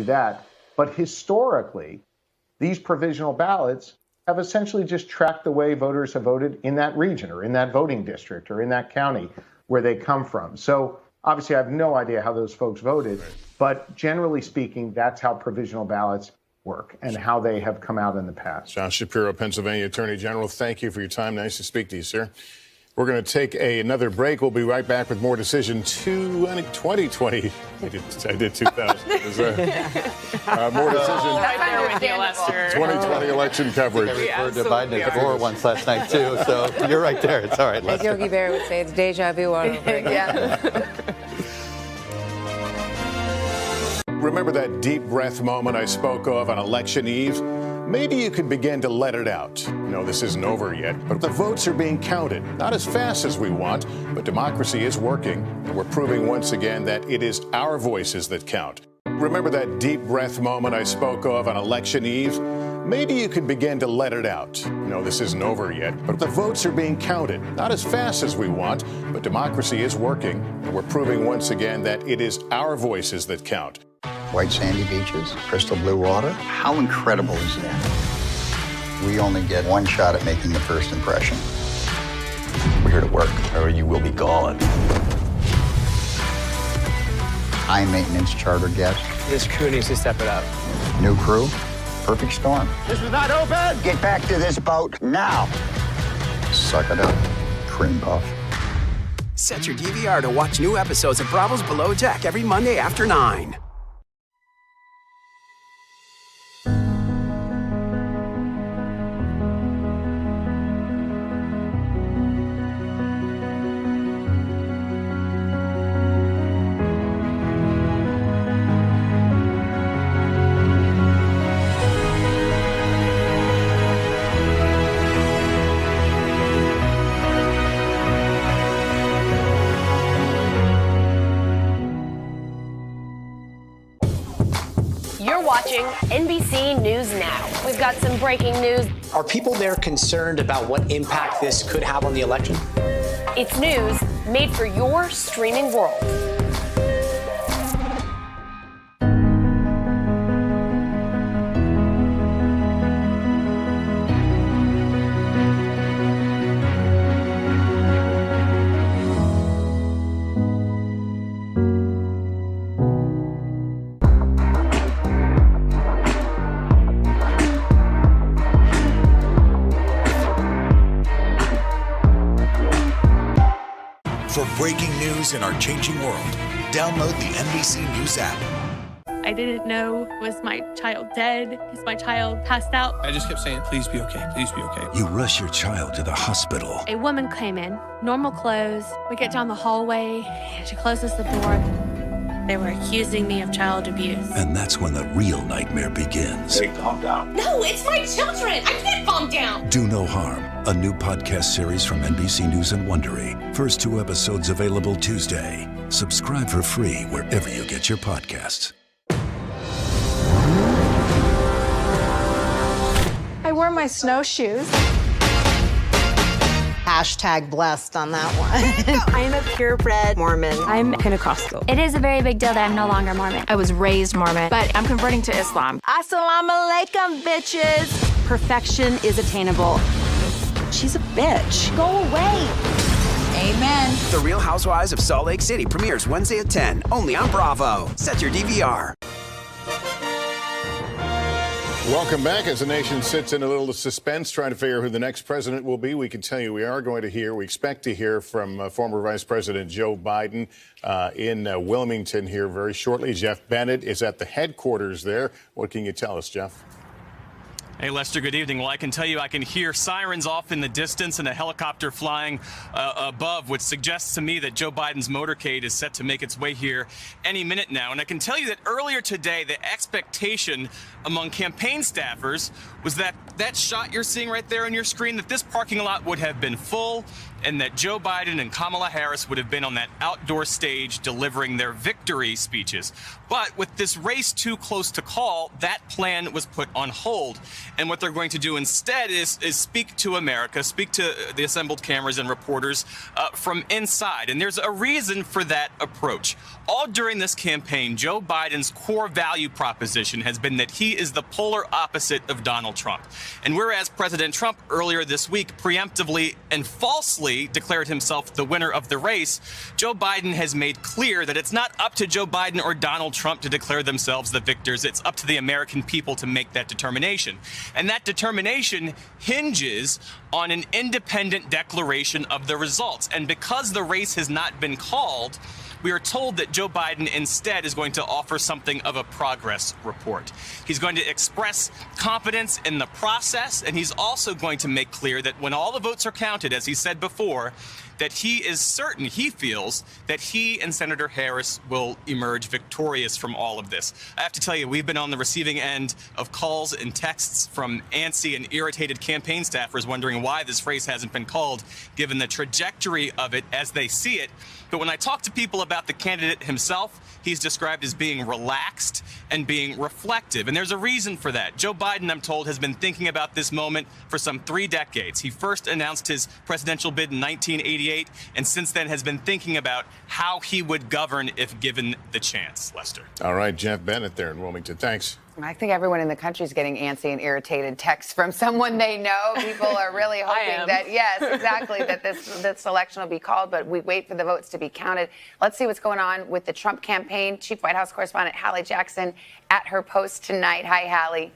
that. But historically, these provisional ballots have essentially just tracked the way voters have voted in that region or in that voting district or in that county where they come from. So obviously, I have no idea how those folks voted, but generally speaking, that's how provisional ballots work and how they have come out in the past. Josh Shapiro, Pennsylvania Attorney General, thank you for your time. Nice to speak to you, sir. We're going to take another break. We'll be right back with more Decision 2020. I did 2000. More Decision 2020 election coverage. I referred to Biden as Gore once last night, too, so you're right there. It's all right, Lester. As Yogi Berra would say, it's deja vu all over again. Remember that deep breath moment I spoke of on election eve? Maybe you could begin to let it out. No, this isn't over yet, but the votes are being counted. Not as fast as we want, but democracy is working, and we're proving once again that it is our voices that count. Remember that deep breath moment I spoke of on election eve? Maybe you could begin to let it out. No, this isn't over yet, but the votes are being counted. Not as fast as we want, but democracy is working, and we're proving once again that it is our voices that count. White sandy beaches, crystal blue water. How incredible is that? We only get one shot at making the first impression. We're here to work, or you will be gone. High maintenance charter guest. This crew needs to step it up. New crew, perfect storm. This was not open! Get back to this boat now. Suck it up, cream puff. Set your DVR to watch new episodes of Bravo's Below Deck every Monday after 9. Watching NBC News Now. We've got some breaking news. Are people there concerned about what impact this could have on the election? It's news made for your streaming world. For breaking news in our changing world, download the NBC News app. I didn't know, was my child dead? Is my child passed out? I just kept saying, please be okay, please be okay. You rush your child to the hospital. A woman came in, normal clothes. We get down the hallway, she closes the door. They were accusing me of child abuse. And that's when the real nightmare begins. Hey, calm down. No, it's my children. I can't calm down. Do No Harm, a new podcast series from NBC News and Wondery. First 2 episodes available Tuesday. Subscribe for free wherever you get your podcasts. I wore my snowshoes. Hashtag blessed on that one. I'm a purebred Mormon. I'm Pentecostal. It is a very big deal that I'm no longer Mormon. I was raised Mormon, but I'm converting to Islam. Assalamu alaikum, bitches. Perfection is attainable. She's a bitch. Go away. Amen. The Real Housewives of Salt Lake City premieres Wednesday at 10, only on Bravo. Set your DVR. Welcome back. As the nation sits in a little suspense trying to figure out who the next president will be, we can tell you we are going to hear, we expect to hear from former Vice President Joe Biden in Wilmington here very shortly. Jeff Bennett is at the headquarters there. What can you tell us, Jeff? Hey, Lester, good evening. Well, I can tell you I can hear sirens off in the distance and a helicopter flying above, which suggests to me that Joe Biden's motorcade is set to make its way here any minute now. And I can tell you that earlier today, the expectation among campaign staffers was that that shot you're seeing right there on your screen, that this parking lot would have been full and that Joe Biden and Kamala Harris would have been on that outdoor stage delivering their victory speeches. But with this race too close to call, that plan was put on hold. And what they're going to do instead is speak to America, speak to the assembled cameras and reporters from inside. And there's a reason for that approach. All during this campaign, Joe Biden's core value proposition has been that he is the polar opposite of Donald Trump. And whereas President Trump earlier this week preemptively and falsely declared himself the winner of the race, Joe Biden has made clear that it's not up to Joe Biden or Donald Trump to declare themselves the victors. It's up to the American people to make that determination. And that determination hinges on an independent declaration of the results. And because the race has not been called, we are told that Joe Biden instead is going to offer something of a progress report. He's going to express confidence in the process, and he's also going to make clear that when all the votes are counted, as he said before, that he is certain, he feels, that he and Senator Harris will emerge victorious from all of this. I have to tell you, we've been on the receiving end of calls and texts from antsy and irritated campaign staffers wondering why this race hasn't been called, given the trajectory of it as they see it. But when I talk to people about the candidate himself, he's described as being relaxed and being reflective. And there's a reason for that. Joe Biden, I'm told, has been thinking about this moment for some 3 decades. He first announced his presidential bid in 1988, and since then has been thinking about how he would govern if given the chance. Lester. All right, Jeff Bennett there in Wilmington. Thanks. I think everyone in the country is getting antsy and irritated texts from someone they know. People are really hoping that, yes, exactly, that this election will be called, but we wait for the votes to be counted. Let's see what's going on with the Trump campaign. Chief White House correspondent Hallie Jackson at her post tonight. Hi, Hallie.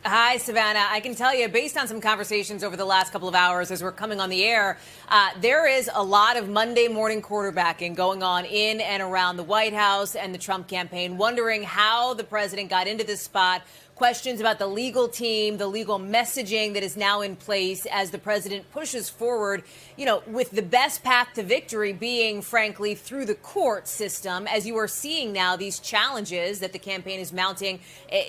Hi, Savannah. I can tell you, based on some conversations over the last couple of hours as we're coming on the air, there is a lot of Monday morning quarterbacking going on in and around the White House and the Trump campaign, wondering how the president got into this spot. Questions about the legal team, the legal messaging that is now in place as the president pushes forward, with the best path to victory being, frankly, through the court system, as you are seeing now these challenges that the campaign is mounting.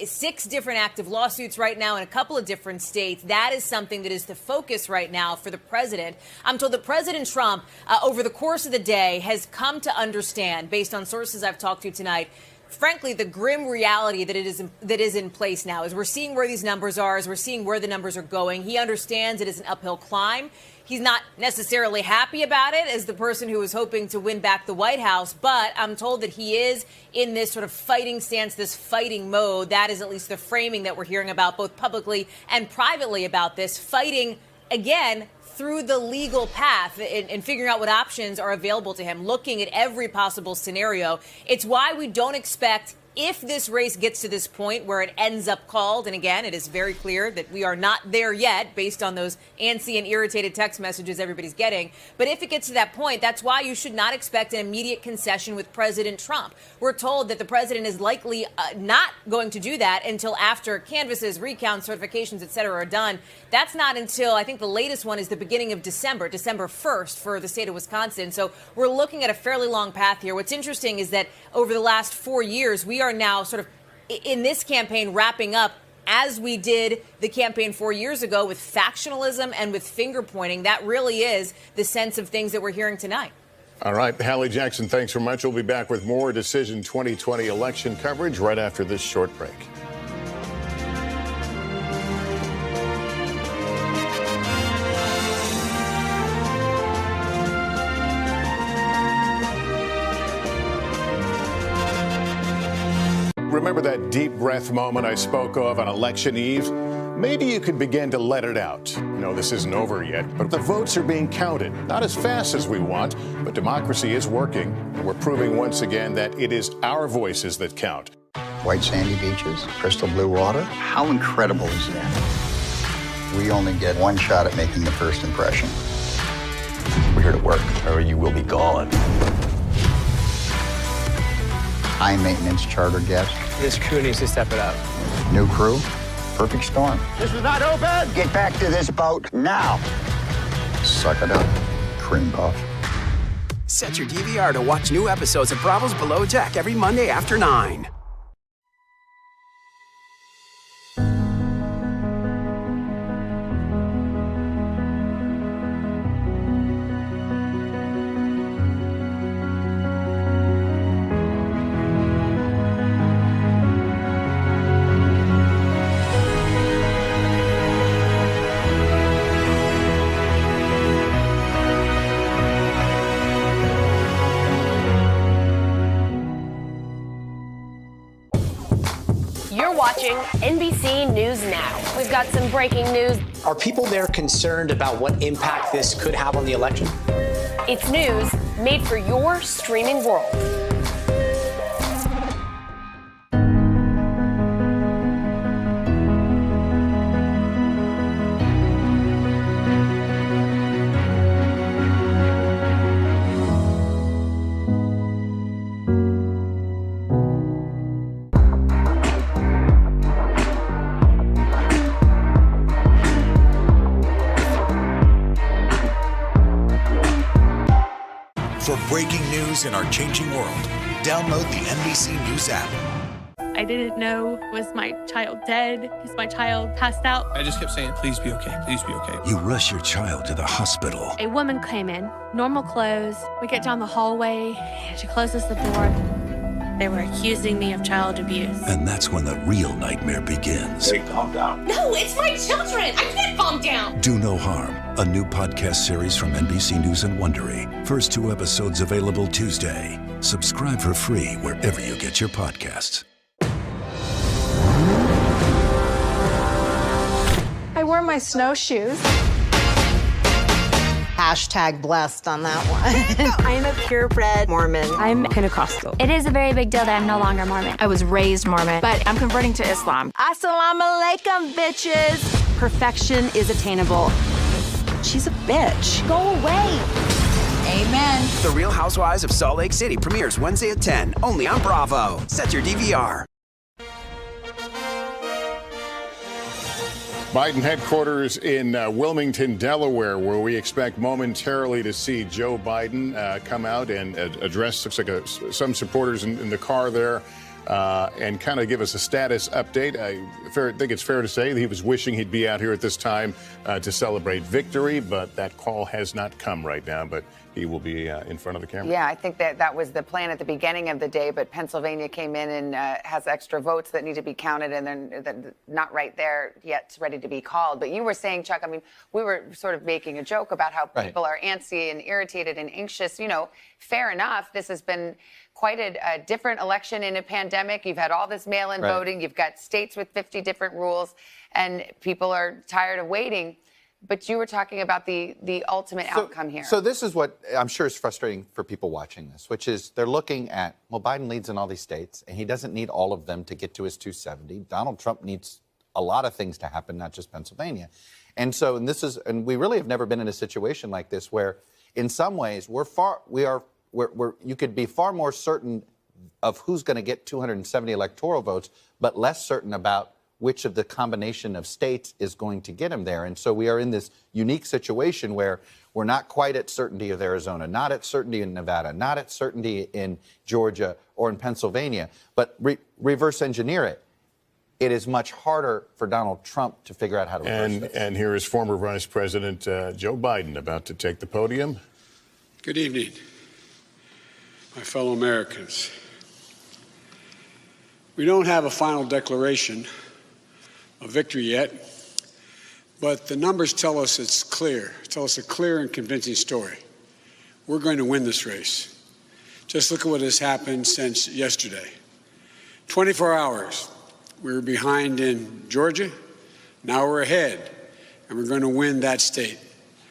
6 different active lawsuits right now in a couple of different states. That is something that is the focus right now for the president. I'm told that President Trump, over the course of the day, has come to understand, based on sources I've talked to tonight, frankly, the grim reality that is in place now, as we're seeing where these numbers are, as we're seeing where the numbers are going. He understands it is an uphill climb. He's not necessarily happy about it as the person who was hoping to win back the White House, but I'm told that he is in this sort of fighting stance, this fighting mode. That is at least the framing that we're hearing about both publicly and privately about this, fighting again through the legal path and figuring out what options are available to him, looking at every possible scenario. It's why we don't expect, if this race gets to this point where it ends up called, and again, it is very clear that we are not there yet based on those antsy and irritated text messages everybody's getting. But if it gets to that point, that's why you should not expect an immediate concession with President Trump. We're told that the president is likely not going to do that until after canvasses, recounts, certifications, et cetera, are done. That's not until, I think the latest one is the beginning of December 1st for the state of Wisconsin. So we're looking at a fairly long path here. What's interesting is that over the last 4 years, we are now sort of in this campaign wrapping up as we did the campaign 4 years ago with factionalism and with finger pointing. That really is the sense of things that we're hearing tonight. All right. Hallie Jackson, thanks so much. We'll be back with more Decision 2020 election coverage right after this short break. Remember that deep breath moment I spoke of on election eve? Maybe you could begin to let it out. No, this isn't over yet, but the votes are being counted. Not as fast as we want, but democracy is working. And we're proving once again that it is our voices that count. White sandy beaches, crystal blue water. How incredible is that? We only get 1 shot at making the first impression. We're here to work, or you will be gone. High maintenance charter guest. This crew needs to step it up. New crew, perfect storm. This is not open. Get back to this boat now. Suck it up, cream puff. Set your DVR to watch new episodes of Bravo's Below Deck every Monday after 9. You're watching NBC News Now. We've got some breaking news. Are people there concerned about what impact this could have on the election? It's news made for your streaming world. For breaking news in our changing world, download the NBC News app. I didn't know, was my child dead? Is my child passed out? I just kept saying, please be okay, please be okay. You rush your child to the hospital. A woman came in, normal clothes. We get down the hallway, she closes the door. They were accusing me of child abuse. And that's when the real nightmare begins. Hey, calm down. No, it's my children. I can't calm down. Do No Harm, a new podcast series from NBC News and Wondery. First 2 episodes available Tuesday. Subscribe for free wherever you get your podcasts. I wore my snowshoes. Hashtag blessed on that one. I'm a purebred Mormon. I'm Pentecostal. It is a very big deal that I'm no longer Mormon. I was raised Mormon, but I'm converting to Islam. Assalamu alaikum, bitches. Perfection is attainable. She's a bitch. Go away. Amen. The Real Housewives of Salt Lake City premieres Wednesday at 10, only on Bravo. Set your DVR. Biden headquarters in Wilmington, Delaware, where we expect momentarily to see Joe Biden come out and address, looks like some supporters in the car there, and kind of give us a status update. I think it's fair to say that he was wishing he'd be out here at this time to celebrate victory, but that call has not come right now. But he will be in front of the camera. Yeah, I think that was the plan at the beginning of the day, but Pennsylvania came in and has extra votes that need to be counted, and they're not right there yet, ready to be called. But you were saying, Chuck, I mean, we were sort of making a joke about how people are antsy and irritated and anxious. You know, fair enough. This has been quite a different election in a pandemic. You've had all this mail-in voting. You've got states with 50 different rules, and people are tired of waiting. But you were talking about the ultimate outcome here. So this is what I'm sure is frustrating for people watching this, which is they're looking at, well, Biden leads in all these states, and he doesn't need all of them to get to his 270. Donald Trump needs a lot of things to happen, not just Pennsylvania. And so, and we really have never been in a situation like this where, in some ways, you could be far more certain of who's going to get 270 electoral votes, but less certain about which of the combination of states is going to get him there. And so we are in this unique situation where we're not quite at certainty of Arizona, not at certainty in Nevada, not at certainty in Georgia or in Pennsylvania, but reverse engineer it. It is much harder for Donald Trump to figure out how to reverse this. And here is former Vice President Joe Biden about to take the podium. Good evening, my fellow Americans. We don't have a final declaration of victory yet, but the numbers tell us it's clear, tell us a clear and convincing story. We're going to win this race. Just look at what has happened since yesterday. 24 hours, we were behind in Georgia, now we're ahead, and we're going to win that state.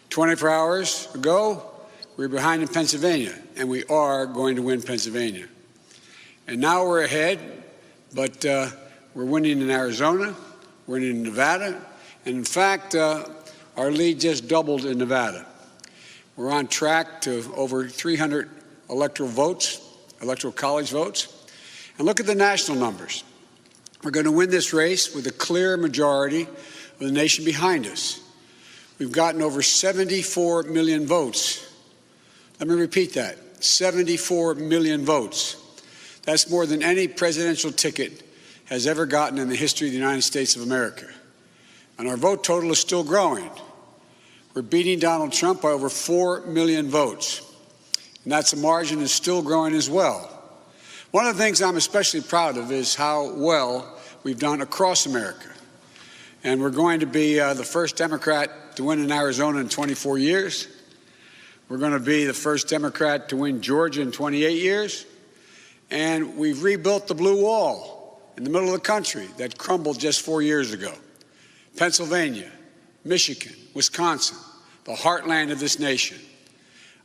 24 hours ago, we were behind in Pennsylvania, and we are going to win Pennsylvania. And now we're ahead, but we're winning in Arizona, we're in Nevada, and in fact, our lead just doubled in Nevada. We're on track to over 300 electoral college votes. And look at the national numbers. We're going to win this race with a clear majority of the nation behind us. We've gotten over 74 million votes. Let me repeat that, 74 million votes. That's more than any presidential ticket has ever gotten in the history of the United States of America. And our vote total is still growing. We're beating Donald Trump by over 4 million votes. And that's a margin that's still growing as well. One of the things I'm especially proud of is how well we've done across America. And we're going to be the first Democrat to win in Arizona in 24 years. We're going to be the first Democrat to win Georgia in 28 years. And we've rebuilt the blue wall in the middle of the country that crumbled just 4 years ago. Pennsylvania, Michigan, Wisconsin, the heartland of this nation.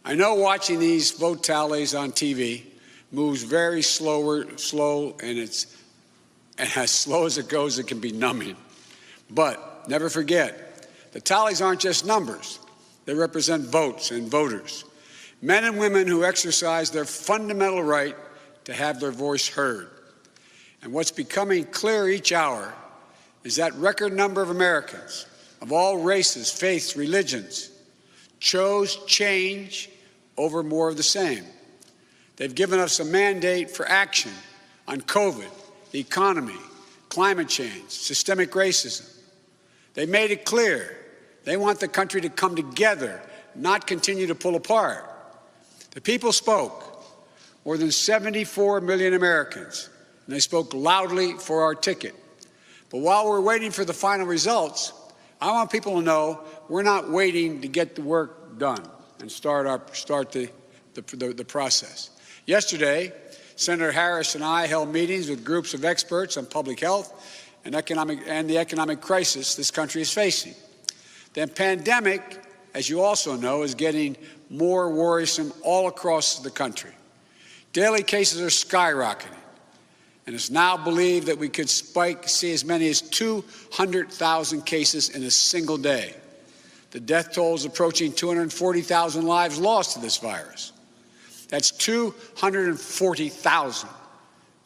I know watching these vote tallies on TV moves very slow, and as slow as it goes, it can be numbing. But never forget, the tallies aren't just numbers. They represent votes and voters, men and women who exercise their fundamental right to have their voice heard. And what's becoming clear each hour is that record number of Americans of all races, faiths, religions chose change over more of the same. They've given us a mandate for action on COVID, the economy, climate change, systemic racism. They made it clear they want the country to come together, not continue to pull apart. The people spoke, more than 74 million Americans, and they spoke loudly for our ticket. But while we're waiting for the final results, I want people to know we're not waiting to get the work done and start the process. Yesterday, Senator Harris and I held meetings with groups of experts on public health and the economic crisis this country is facing. The pandemic, as you also know, is getting more worrisome all across the country. Daily cases are skyrocketing, and it's now believed that we could see as many as 200,000 cases in a single day. The death toll is approaching 240,000 lives lost to this virus. That's 240,000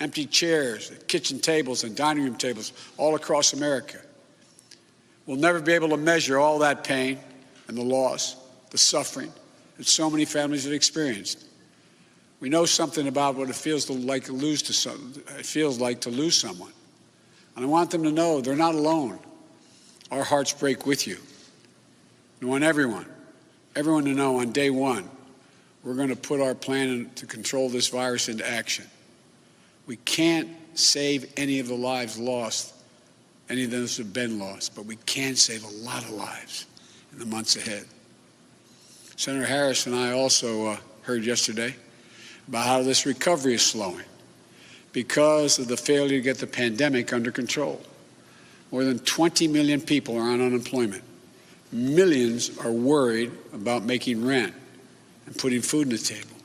empty chairs, kitchen tables, and dining room tables all across America. We'll never be able to measure all that pain and the loss, the suffering that so many families have experienced. We know something about what it feels like to lose someone. And I want them to know they're not alone. Our hearts break with you. I want everyone to know on day one, we're going to put our plan to control this virus into action. We can't save any of the lives lost, any of those who have been lost, but we can save a lot of lives in the months ahead. Senator Harris and I also heard yesterday about how this recovery is slowing because of the failure to get the pandemic under control. More than 20 million people are on unemployment. Millions are worried about making rent and putting food on the table.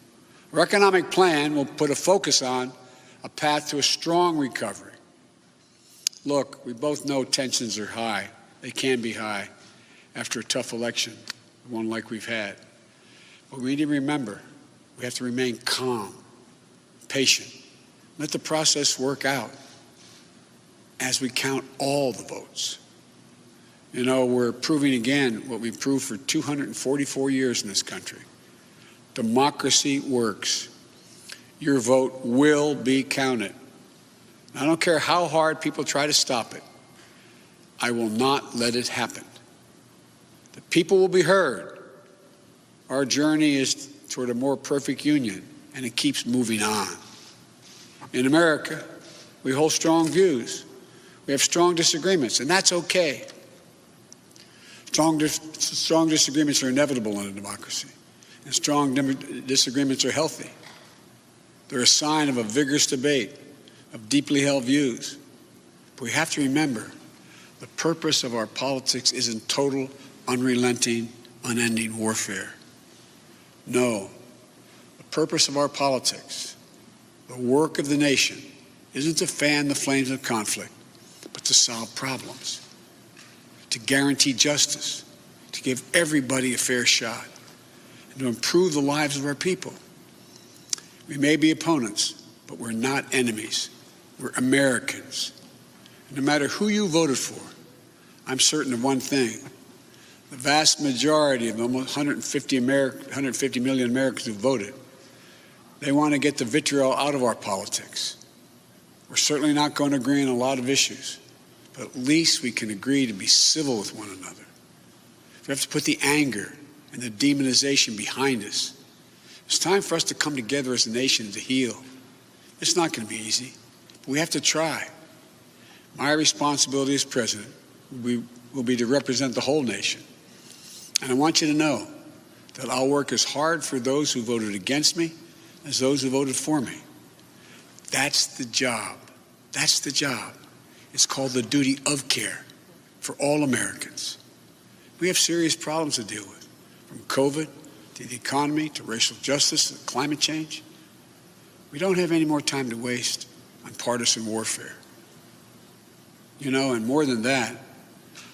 Our economic plan will put a focus on a path to a strong recovery. Look, we both know tensions are high. They can be high after a tough election, one like we've had. But we need to remember, we have to remain calm, patient. Let the process work out as we count all the votes. You know, we're proving again what we've proved for 244 years in this country. Democracy works. Your vote will be counted. I don't care how hard people try to stop it. I will not let it happen. The people will be heard. Our journey is toward a more perfect union, and it keeps moving on. In America, we hold strong views. We have strong disagreements, and that's okay. Strong disagreements are inevitable in a democracy, and strong disagreements are healthy. They're a sign of a vigorous debate, of deeply held views. But we have to remember, the purpose of our politics isn't total, unrelenting, unending warfare. No, the purpose of our politics, the work of the nation, isn't to fan the flames of conflict, but to solve problems, to guarantee justice, to give everybody a fair shot, and to improve the lives of our people. We may be opponents, but we're not enemies. We're Americans. And no matter who you voted for, I'm certain of one thing. The vast majority of almost 150 million Americans who voted, they want to get the vitriol out of our politics. We're certainly not going to agree on a lot of issues, but at least we can agree to be civil with one another. We have to put the anger and the demonization behind us. It's time for us to come together as a nation to heal. It's not going to be easy, but we have to try. My responsibility as president will be to represent the whole nation. And I want you to know that I'll work as hard for those who voted against me as those who voted for me. That's the job That's the job. It's called the duty of care for all Americans. We have serious problems to deal with, from COVID to the economy to racial justice to climate change. We don't have any more time to waste on partisan warfare. You know, and more than that,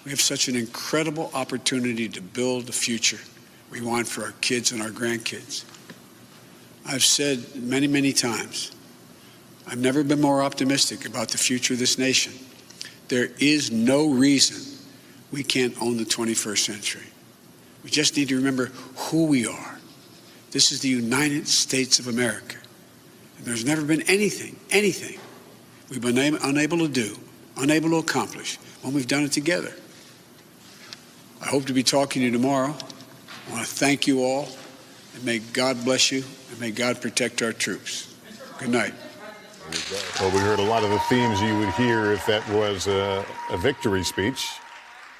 we have such an incredible opportunity to build the future we want for our kids and our grandkids. I've said many, many times, I've never been more optimistic about the future of this nation. There is no reason we can't own the 21st century. We just need to remember who we are. This is the United States of America. And there's never been anything we've been unable to do, unable to accomplish when we've done it together. I hope to be talking to you tomorrow. I want to thank you all, and may God bless you, and may God protect our troops. Good night. Well, we heard a lot of the themes you would hear if that was a victory speech.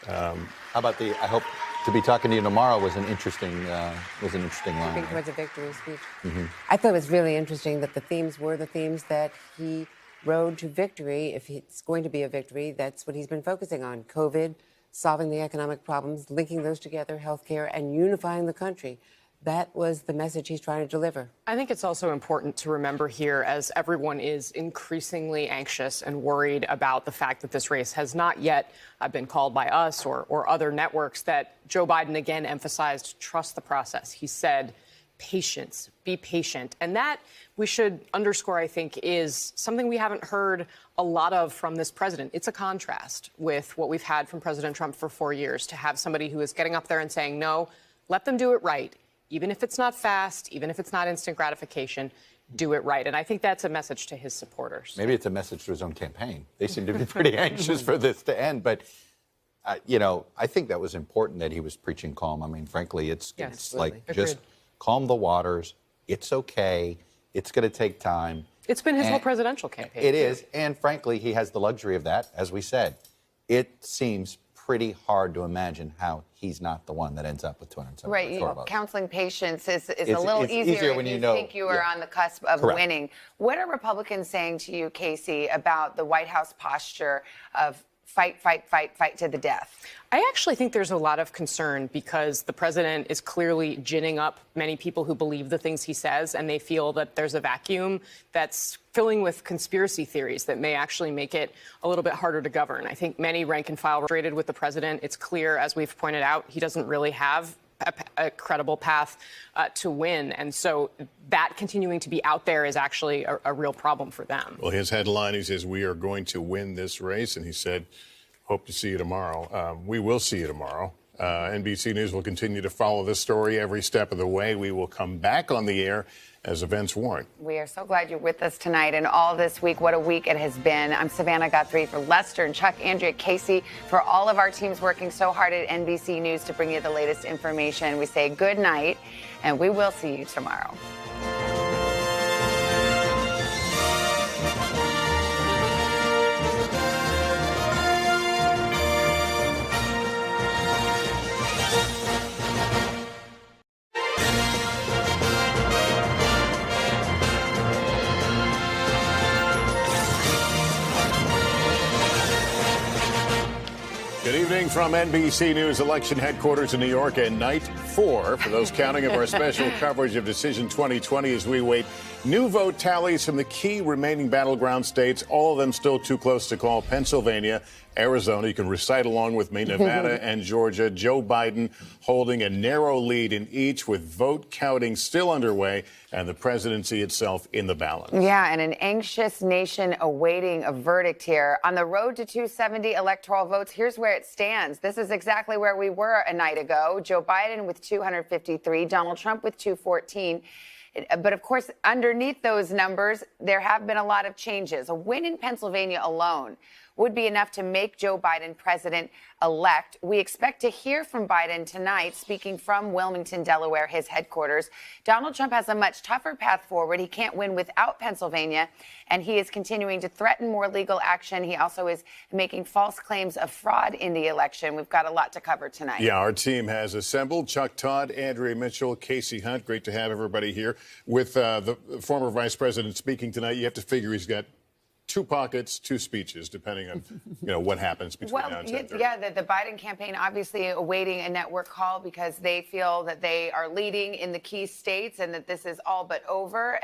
How about I hope to be talking to you tomorrow was an interesting line. I think it was a victory speech. Mm-hmm. I thought it was really interesting that the themes were the themes that he rode to victory. If it's going to be a victory, that's what he's been focusing on. COVID, solving the economic problems, linking those together, healthcare, and unifying the country. That was the message he's trying to deliver. I think it's also important to remember here, as everyone is increasingly anxious and worried about the fact that this race has not yet been called by us or other networks, that Joe Biden again emphasized trust the process. He said patience, be patient. And that we should underscore, I think, is something we haven't heard a lot of from this president. It's a contrast with what we've had from President Trump for 4 years, to have somebody who is getting up there and saying, no, let them do it right. Even if it's not fast, even if it's not instant gratification, do it right. And I think that's a message to his supporters. Maybe it's a message to his own campaign. They seem to be pretty anxious for this to end. But, I think that was important that he was preaching calm. I mean, frankly, it's like just calm the waters. It's okay. It's going to take time. It's been his whole presidential campaign. It is. And frankly, he has the luxury of that, as we said. It seems pretty hard to imagine how he's not the one that ends up with 274 votes. Counseling patience is a little easier when you think you are on the cusp of winning. What are Republicans saying to you, Casey, about the White House posture of fight, fight, fight, fight to the death? I actually think there's a lot of concern because the president is clearly ginning up many people who believe the things he says, and they feel that there's a vacuum that's filling with conspiracy theories that may actually make it a little bit harder to govern. I think many rank and file frustrated with the president. It's clear, as we've pointed out, he doesn't really have a credible path to win. And so that continuing to be out there is actually a real problem for them. Well, his headline, he says, we are going to win this race. And he said, hope to see you tomorrow. We will see you tomorrow. NBC News will continue to follow this story every step of the way. We will come back on the air as events warrant. We are so glad you're with us tonight and all this week. What a week it has been. I'm Savannah Guthrie for Lester and Chuck, Andrea, Casey, for all of our teams working so hard at NBC News to bring you the latest information. We say good night, and we will see you tomorrow. Good evening from NBC News election headquarters in New York, and night 4 for those counting of our special coverage of Decision 2020 as we wait new vote tallies from the key remaining battleground states, all of them still too close to call. Pennsylvania, Arizona, you can recite along with me, Nevada and Georgia. Joe Biden holding a narrow lead in each, with vote counting still underway and the presidency itself in the balance. Yeah, and an anxious nation awaiting a verdict here. On the road to 270 electoral votes, here's where it stands. This is exactly where we were a night ago. Joe Biden with 253, Donald Trump with 214. But of course, underneath those numbers, there have been a lot of changes. A win in Pennsylvania alone would be enough to make Joe Biden president-elect. We expect to hear from Biden tonight, speaking from Wilmington, Delaware, his headquarters. Donald Trump has a much tougher path forward. He can't win without Pennsylvania, and he is continuing to threaten more legal action. He also is making false claims of fraud in the election. We've got a lot to cover tonight. Yeah, our team has assembled. Chuck Todd, Andrea Mitchell, Casey Hunt. Great to have everybody here. With the former vice president speaking tonight, you have to figure he's got 2 pockets, 2 speeches, depending on what happens between now and 10:30. Yeah, the Biden campaign obviously awaiting a network call because they feel that they are leading in the key states and that this is all but over.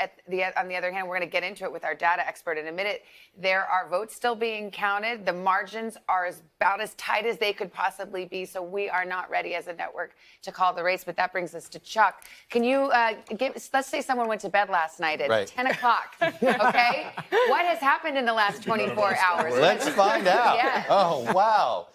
On the other hand, we're going to get into it with our data expert in a minute. There are votes still being counted. The margins are about as tight as they could possibly be, so we are not ready as a network to call the race. But that brings us to Chuck. Can you let's say someone went to bed last night at 10 o'clock, okay? What has happened in the last 24 hours? Let's find out. Yeah. Oh, wow.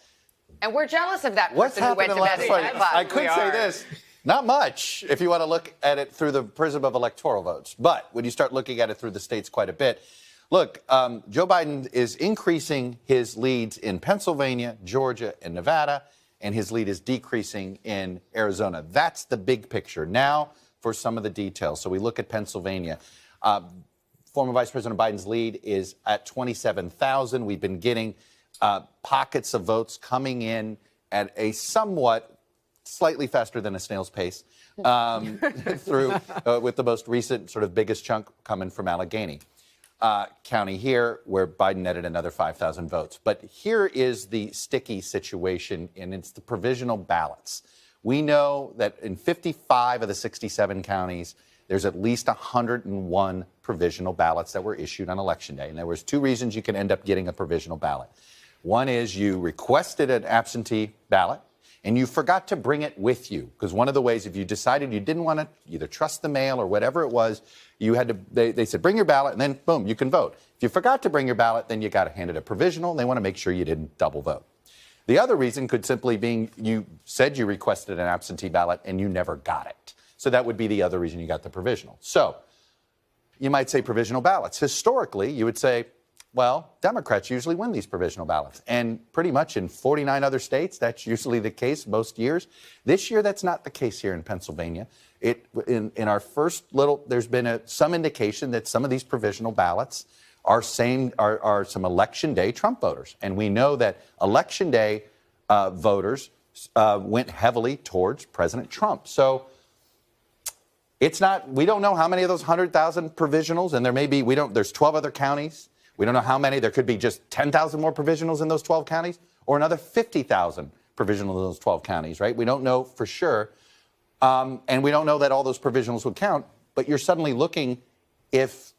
And we're jealous of that What's person who went happened to in the bed last at 10 o'clock. I could say this. Not much if you want to look at it through the prism of electoral votes. But when you start looking at it through the states quite a bit, look, Joe Biden is increasing his leads in Pennsylvania, Georgia, and Nevada, and his lead is decreasing in Arizona. That's the big picture. Now for some of the details. So we look at Pennsylvania. Former Vice President Biden's lead is at 27,000. We've been getting pockets of votes coming in at a somewhat slightly faster than a snail's pace through with the most recent sort of biggest chunk coming from Allegheny County here, where Biden netted another 5,000 votes. But here is the sticky situation, and it's the provisional ballots. We know that in 55 of the 67 counties, there's at least 101 provisional ballots that were issued on Election Day. And there was 2 reasons you can end up getting a provisional ballot. One is you requested an absentee ballot and you forgot to bring it with you. Because one of the ways, if you decided you didn't want to either trust the mail or whatever it was, you had to, they said, bring your ballot and then boom, you can vote. If you forgot to bring your ballot, then you got to hand it a provisional and they want to make sure you didn't double vote. The other reason could simply be you said you requested an absentee ballot and you never got it. So that would be the other reason you got the provisional. So you might say provisional ballots. Historically, you would say, well, Democrats usually win these provisional ballots. And pretty much in 49 other states, that's usually the case most years. This year, that's not the case here in Pennsylvania. In our first little, there's been some indication that some of these provisional ballots are some Election Day Trump voters. And we know that Election Day voters went heavily towards President Trump. So we don't know how many of those 100,000 provisionals, and there may be, there's 12 other counties. We don't know how many. There could be just 10,000 more provisionals in those 12 counties or another 50,000 provisionals in those 12 counties, right? We don't know for sure. And we don't know that all those provisionals would count. But you're suddenly looking if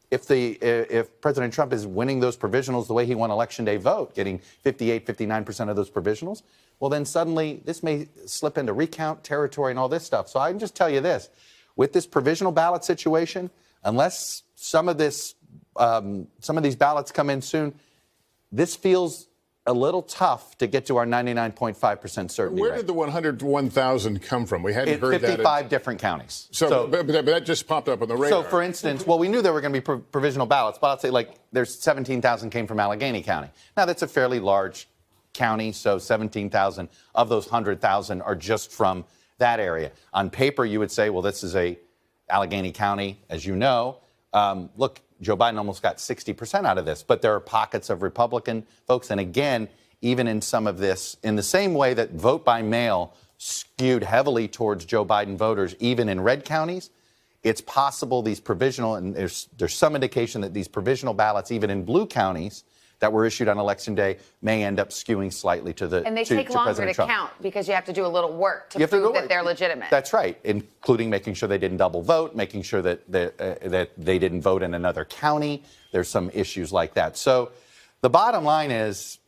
President Trump is winning those provisionals the way he won Election Day vote, getting 58, 59% of those provisionals, well, then suddenly this may slip into recount territory and all this stuff. So I can just tell you this. With this provisional ballot situation, unless some of these ballots come in soon, this feels a little tough to get to our 99.5% certainty Where rate. did the 101,000 come from? We hadn't heard 55 that. 55 different counties. But that just popped up on the radar. So, for instance, well, we knew there were going to be provisional ballots, but I'll say, like, there's 17,000 came from Allegheny County. Now, that's a fairly large county, so 17,000 of those 100,000 are just from that area. On paper, you would say, well, this is Allegheny County, as you know. Look, Joe Biden almost got 60% out of this, but there are pockets of Republican folks. And again, even in some of this, in the same way that vote by mail skewed heavily towards Joe Biden voters, even in red counties, it's possible these provisional, and there's some indication that these provisional ballots, even in blue counties, that were issued on Election Day may end up skewing slightly to the And they to take longer President to Trump. count because you have to do a little work to prove that they're legitimate. That's right, including making sure they didn't double vote, making sure that they didn't vote in another county. There's some issues like that. So the bottom line is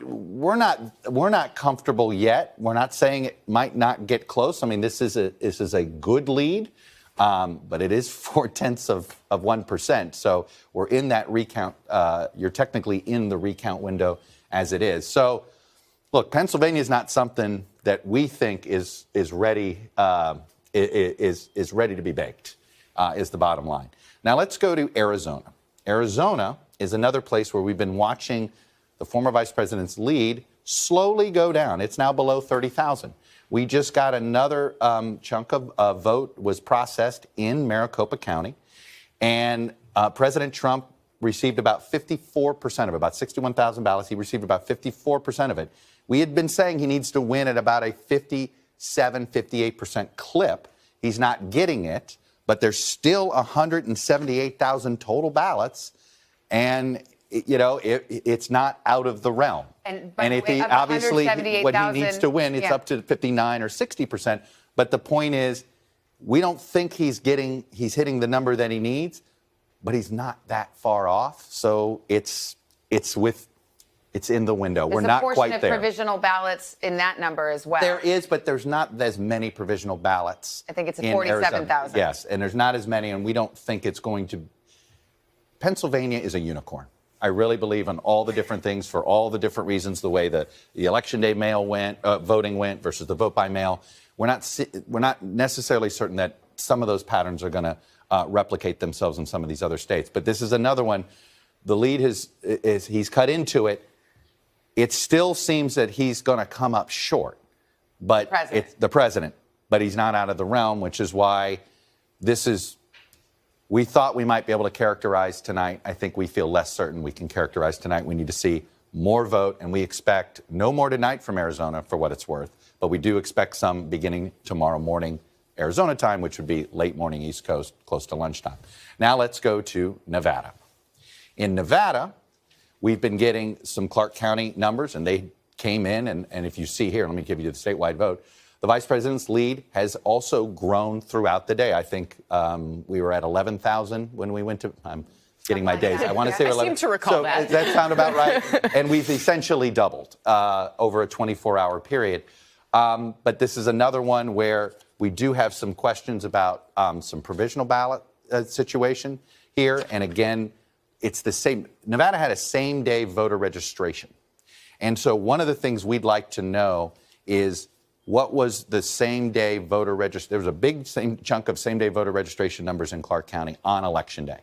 we're not comfortable yet. We're not saying it might not get close. I mean, this is a good lead. But it is 0.4%. So we're in that recount. You're technically in the recount window as it is. So, look, Pennsylvania is not something that we think is ready is ready to be baked. Is the bottom line. Now let's go to Arizona. Arizona is another place where we've been watching the former vice president's lead slowly go down. It's now below 30,000. We just got another chunk of vote was processed in Maricopa County, and President Trump received about 54% of it, about 61,000 ballots. He received about 54% of it. We had been saying he needs to win at about a 57, 58% clip. He's not getting it, but there's still 178,000 total ballots And, it's not out of the realm. And if he obviously, what he needs to win, it's up to 59 or 60%. But the point is, we don't think he's hitting the number that he needs, but he's not that far off. So it's in the window. We're not quite there. There's a portion of provisional ballots in that number as well. There is, but there's not as many provisional ballots. I think it's 47,000. Yes, and there's not as many, and we don't think it's going to. Pennsylvania is a unicorn. I really believe in all the different things for all the different reasons, the way the election day voting went versus the vote by mail. We're not necessarily certain that some of those patterns are going to replicate themselves in some of these other states. But this is another one. The lead he's cut into it. It still seems that he's going to come up short, but it's the president. But he's not out of the realm, which is why we thought we might be able to characterize tonight. I think we feel less certain we can characterize tonight. We need to see more vote, and we expect no more tonight from Arizona for what it's worth. But we do expect some beginning tomorrow morning, Arizona time, which would be late morning East Coast, close to lunchtime. Now let's go to Nevada. In Nevada, we've been getting some Clark County numbers, and they came in. And if you see here, let me give you the statewide vote. The vice president's lead has also grown throughout the day. I think we were at 11,000 when we went to. I'm getting my days. I want to say 11. I seem to recall that. Does that sound about right? And we've essentially doubled over a 24-hour period. But this is another one where we do have some questions about some provisional ballot situation here. And again, it's the same. Nevada had a same-day voter registration. And so one of the things we'd like to know is what was the same-day voter registration? There was a big chunk of same-day voter registration numbers in Clark County on Election Day.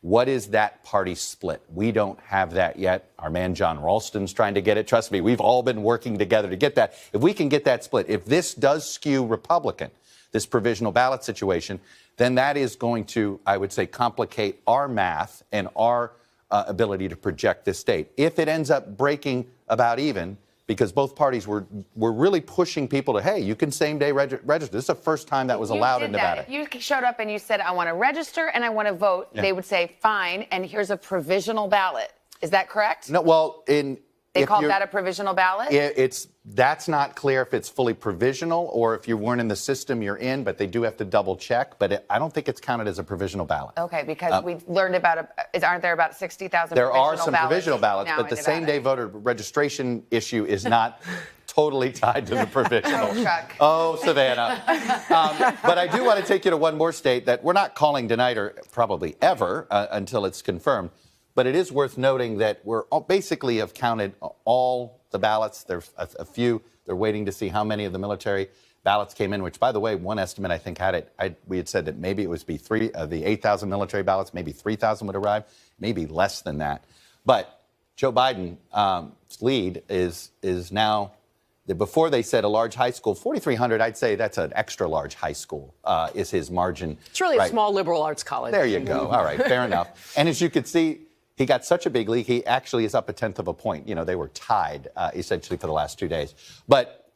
What is that party split? We don't have that yet. Our man John Ralston's trying to get it. Trust me, we've all been working together to get that. If we can get that split, if this does skew Republican, this provisional ballot situation, then that is going to, I would say, complicate our math and our ability to project this state. If it ends up breaking about even, because both parties were really pushing people to, hey, you can same-day register. This is the first time that was allowed in Nevada. If you showed up and you said, I want to register and I want to vote, they would say, fine, and here's a provisional ballot. Is that correct? No, well, They called that a provisional ballot? That's not clear if it's fully provisional or if you weren't in the system you're in, but they do have to double check. But I don't think it's counted as a provisional ballot. Okay, because we learned aren't there about 60,000 There provisional are some provisional ballots, but the same-day voter registration issue is not totally tied to the provisional. Oh, Chuck. Oh, Savannah. But I do want to take you to one more state that we're not calling tonight or probably ever until it's confirmed. But it is worth noting that we're basically have counted all the ballots. There's a few. They're waiting to see how many of the military ballots came in, which, by the way, one estimate I think had it. We had said that maybe it would be the 8,000 military ballots, maybe 3,000 would arrive, maybe less than that. But Joe Biden's lead is now, before they said a large high school, 4,300, I'd say that's an extra large high school is his margin. It's really a small liberal arts college. There you go. All right, fair enough. And as you could see, he got such a big lead, he actually is up a tenth of a point. They were tied, essentially, for the last 2 days. But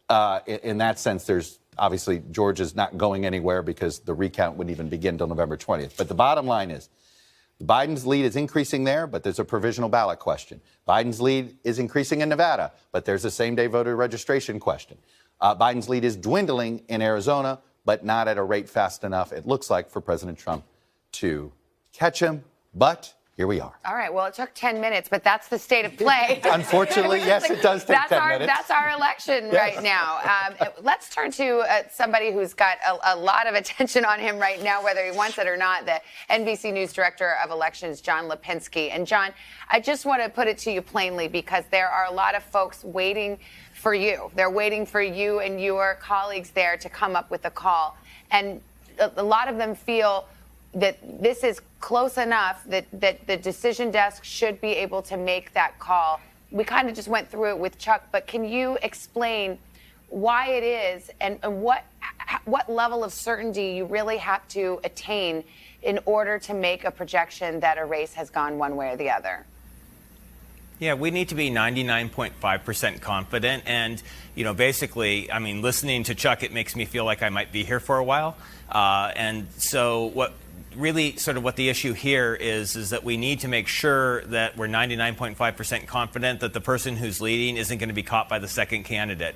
in that sense, there's obviously Georgia's not going anywhere because the recount wouldn't even begin until November 20th. But the bottom line is, Biden's lead is increasing there, but there's a provisional ballot question. Biden's lead is increasing in Nevada, but there's a same-day voter registration question. Biden's lead is dwindling in Arizona, but not at a rate fast enough, it looks like, for President Trump to catch him. But here we are. All right. Well, it took 10 minutes, but that's the state of play. Unfortunately, yes, it does take 10 minutes. That's our election right now. Let's turn to somebody who's got a lot of attention on him right now, whether he wants it or not, the NBC News Director of Elections, John Lipinski. And, John, I just want to put it to you plainly because there are a lot of folks waiting for you. They're waiting for you and your colleagues there to come up with a call. And a lot of them feel that this is close enough that the decision desk should be able to make that call. We kind of just went through it with Chuck, but can you explain why it is and what level of certainty you really have to attain in order to make a projection that a race has gone one way or the other? Yeah, we need to be 99.5% confident. And, basically, listening to Chuck, it makes me feel like I might be here for a while. And so what really sort of what the issue here is that we need to make sure that we're 99.5% confident that the person who's leading isn't going to be caught by the second candidate.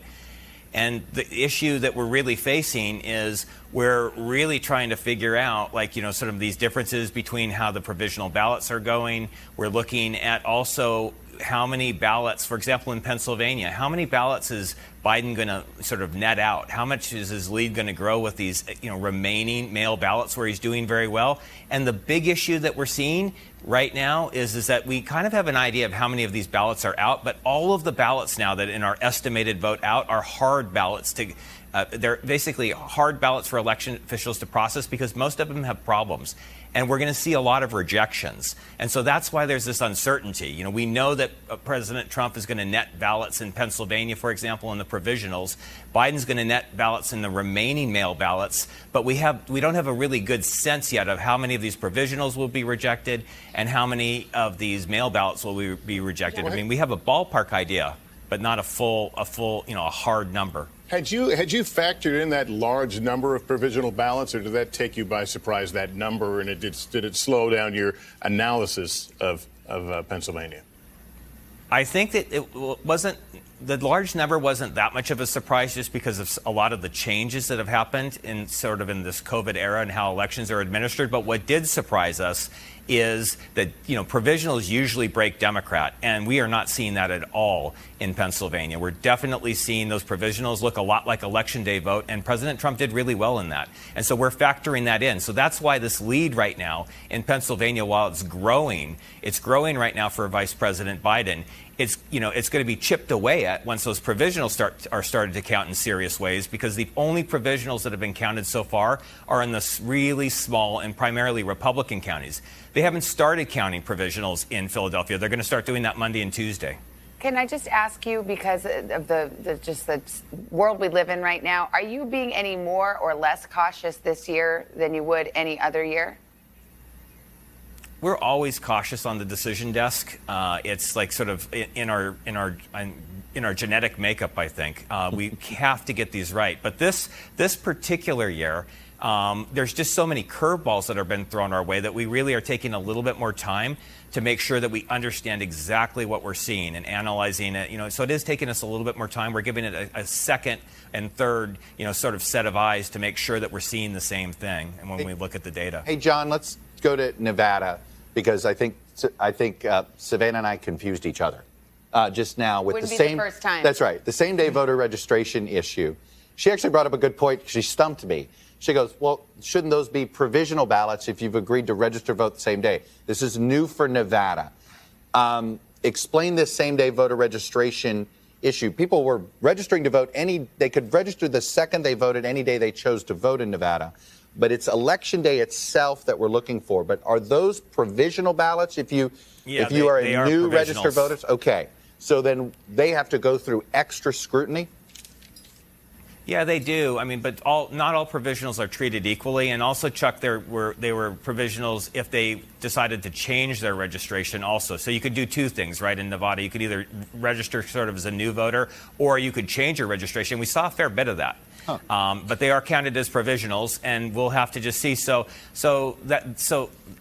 And the issue that we're really facing is we're really trying to figure out, like, sort of these differences between how the provisional ballots are going. We're looking at also how many ballots, for example, in Pennsylvania, how many ballots is Biden going to sort of net out? How much is his lead going to grow with these, remaining mail ballots where he's doing very well? And the big issue that we're seeing right now is that we kind of have an idea of how many of these ballots are out, but all of the ballots now that in our estimated vote out are hard ballots they're basically hard ballots for election officials to process because most of them have problems. And we're going to see a lot of rejections. And so that's why there's this uncertainty. We know that President Trump is going to net ballots in Pennsylvania, for example, in the provisionals. Biden's going to net ballots in the remaining mail ballots. But we don't have a really good sense yet of how many of these provisionals will be rejected and how many of these mail ballots will be rejected. I mean, we have a ballpark idea, but not a full, a hard number. Had you factored in that large number of provisional ballots, or did that take you by surprise, that number, and did it slow down your analysis of Pennsylvania? I think that the large number wasn't that much of a surprise just because of a lot of the changes that have happened in this COVID era and how elections are administered. But what did surprise us is that, provisionals usually break Democrat, and we are not seeing that at all in Pennsylvania. We're definitely seeing those provisionals look a lot like Election Day vote, and President Trump did really well in that. And so we're factoring that in. So that's why this lead right now in Pennsylvania, while it's growing right now for Vice President Biden. It's going to be chipped away at once those provisionals are started to count in serious ways, because the only provisionals that have been counted so far are in the really small and primarily Republican counties. They haven't started counting provisionals in Philadelphia. They're going to start doing that Monday and Tuesday. Can I just ask you, because of the world we live in right now, are you being any more or less cautious this year than you would any other year? We're always cautious on the decision desk. It's like sort of in our genetic makeup, I think. We have to get these right. But this particular year, there's just so many curveballs that have been thrown our way that we really are taking a little bit more time to make sure that we understand exactly what we're seeing and analyzing it. So it is taking us a little bit more time. We're giving it a second and third, sort of set of eyes to make sure that we're seeing the same thing. And when we look at the data. Hey, John, let's go to Nevada, because I think Savannah and I confused each other just now with Wouldn't be the first time. That's right. The same day voter registration issue. She actually brought up a good point. She stumped me. She goes, well, shouldn't those be provisional ballots if you've agreed to register vote the same day? This is new for Nevada. Explain this same day voter registration issue. People were registering to vote they could register the second they voted any day they chose to vote in Nevada. But it's Election Day itself that we're looking for. But are those provisional ballots if you are a new registered voter? Okay. So then they have to go through extra scrutiny? Yeah, they do. I mean, but not all provisionals are treated equally. And also, Chuck, they were provisionals if they decided to change their registration also. So you could do two things, right, in Nevada. You could either register sort of as a new voter, or you could change your registration. We saw a fair bit of that. But they are counted as provisionals, and we'll have to just see. So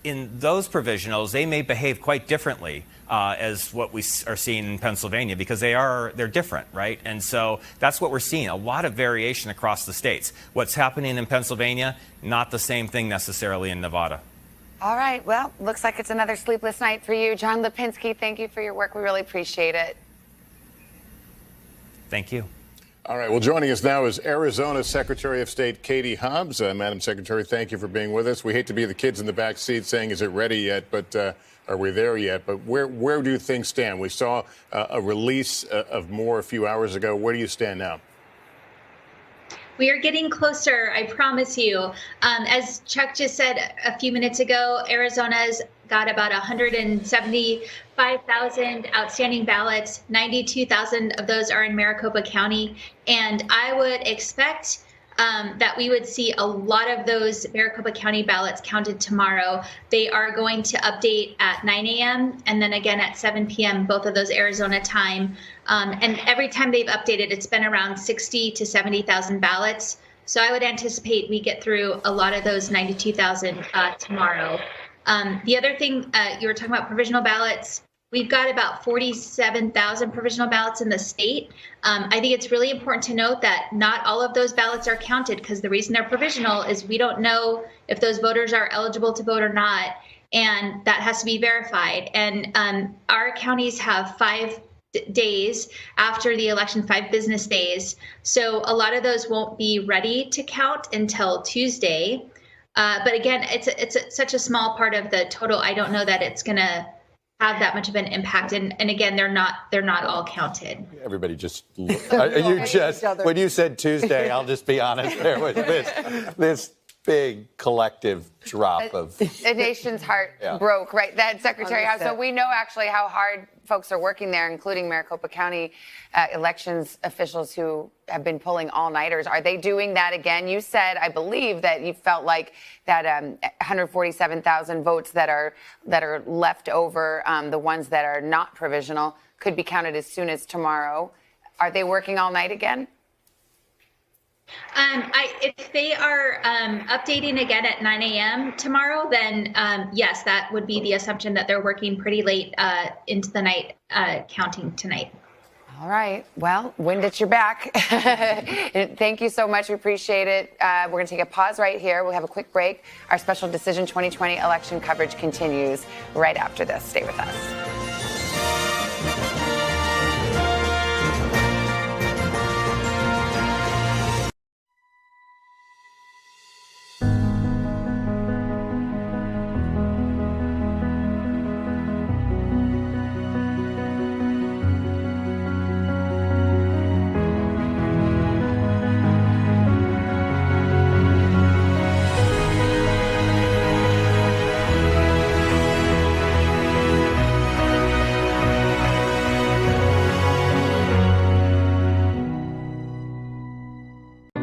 in those provisionals, they may behave quite differently as what we are seeing in Pennsylvania, because they're different, right? And so that's what we're seeing, a lot of variation across the states. What's happening in Pennsylvania, not the same thing necessarily in Nevada. All right. Well, looks like it's another sleepless night for you. John Lipinski, thank you for your work. We really appreciate it. Thank you. All right. Well, joining us now is Arizona Secretary of State Katie Hobbs. Madam Secretary, thank you for being with us. We hate to be the kids in the back seat saying, is it ready yet? But are we there yet? But where do things stand? We saw a release of more a few hours ago. Where do you stand now? We are getting closer, I promise you. As Chuck just said a few minutes ago, Arizona's got about 175,000 outstanding ballots. 92,000 of those are in Maricopa County. And I would expect that we would see a lot of those Maricopa County ballots counted tomorrow. They are going to update at 9 a.m. and then again at 7 p.m., both of those Arizona time. And every time they've updated, it's been around 60 to 70,000 ballots. So I would anticipate we get through a lot of those 92,000 tomorrow. The other thing, you were talking about provisional ballots. We've got about 47,000 provisional ballots in the state. I think it's really important to note that not all of those ballots are counted, because the reason they're provisional is we don't know if those voters are eligible to vote or not, and that has to be verified. And our counties have 5 days after the election, 5 business days. So a lot of those won't be ready to count until Tuesday. But again, it's such a small part of the total. I don't know that it's going to have that much of an impact. And again, they're not all counted. Everybody just when you said Tuesday, I'll just be honest, there was this big collective drop of the nation's heart broke, right? That Secretary House. So we know actually how hard folks are working there, including Maricopa County elections officials who have been pulling all-nighters. Are they doing that again? You said, I believe, that you felt like that 147,000 votes that are left over, the ones that are not provisional, could be counted as soon as tomorrow. Are they working all night again? If they are updating again at 9 a.m. tomorrow, then yes, that would be the assumption that they're working pretty late into the night, counting tonight. All right. Well, wind at your back. Thank you so much. We appreciate it. We're going to take a pause right here. We'll have a quick break. Our special Decision 2020 election coverage continues right after this. Stay with us.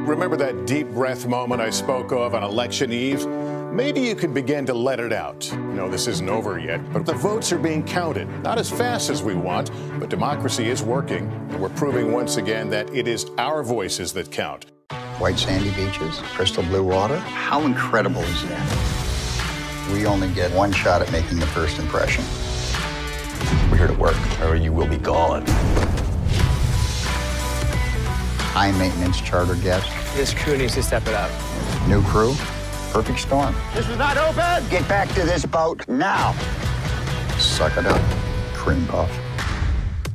Remember that deep breath moment I spoke of on election eve? Maybe you can begin to let it out. No, this isn't over yet, but the votes are being counted. Not as fast as we want, but democracy is working. And we're proving once again that it is our voices that count. White sandy beaches, crystal blue water. How incredible is that? We only get one shot at making the first impression. We're here to work, or you will be gone. High maintenance charter guest. This crew needs to step it up. New crew, perfect storm. This is not open! Get back to this boat now. Suck it up, cream puff.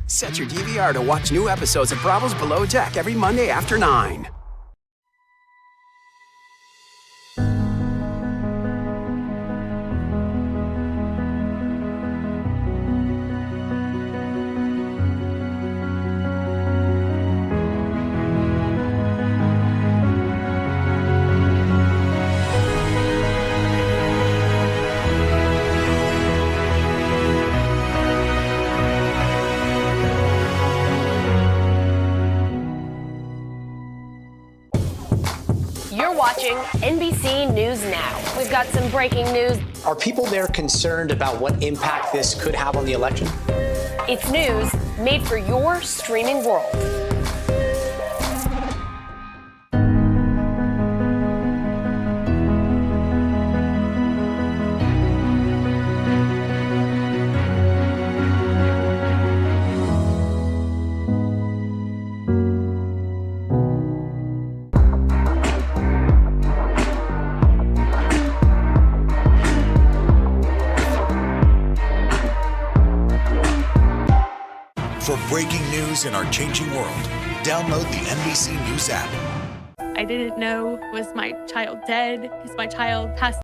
Set your DVR to watch new episodes of Bravo's Below Deck every Monday after 9. Watching NBC News Now. We've got some breaking news. Are people there concerned about what impact this could have on the election? It's news made for your streaming world. For breaking news in our changing world, download the NBC News app. I didn't know, was my child dead? Is my child passed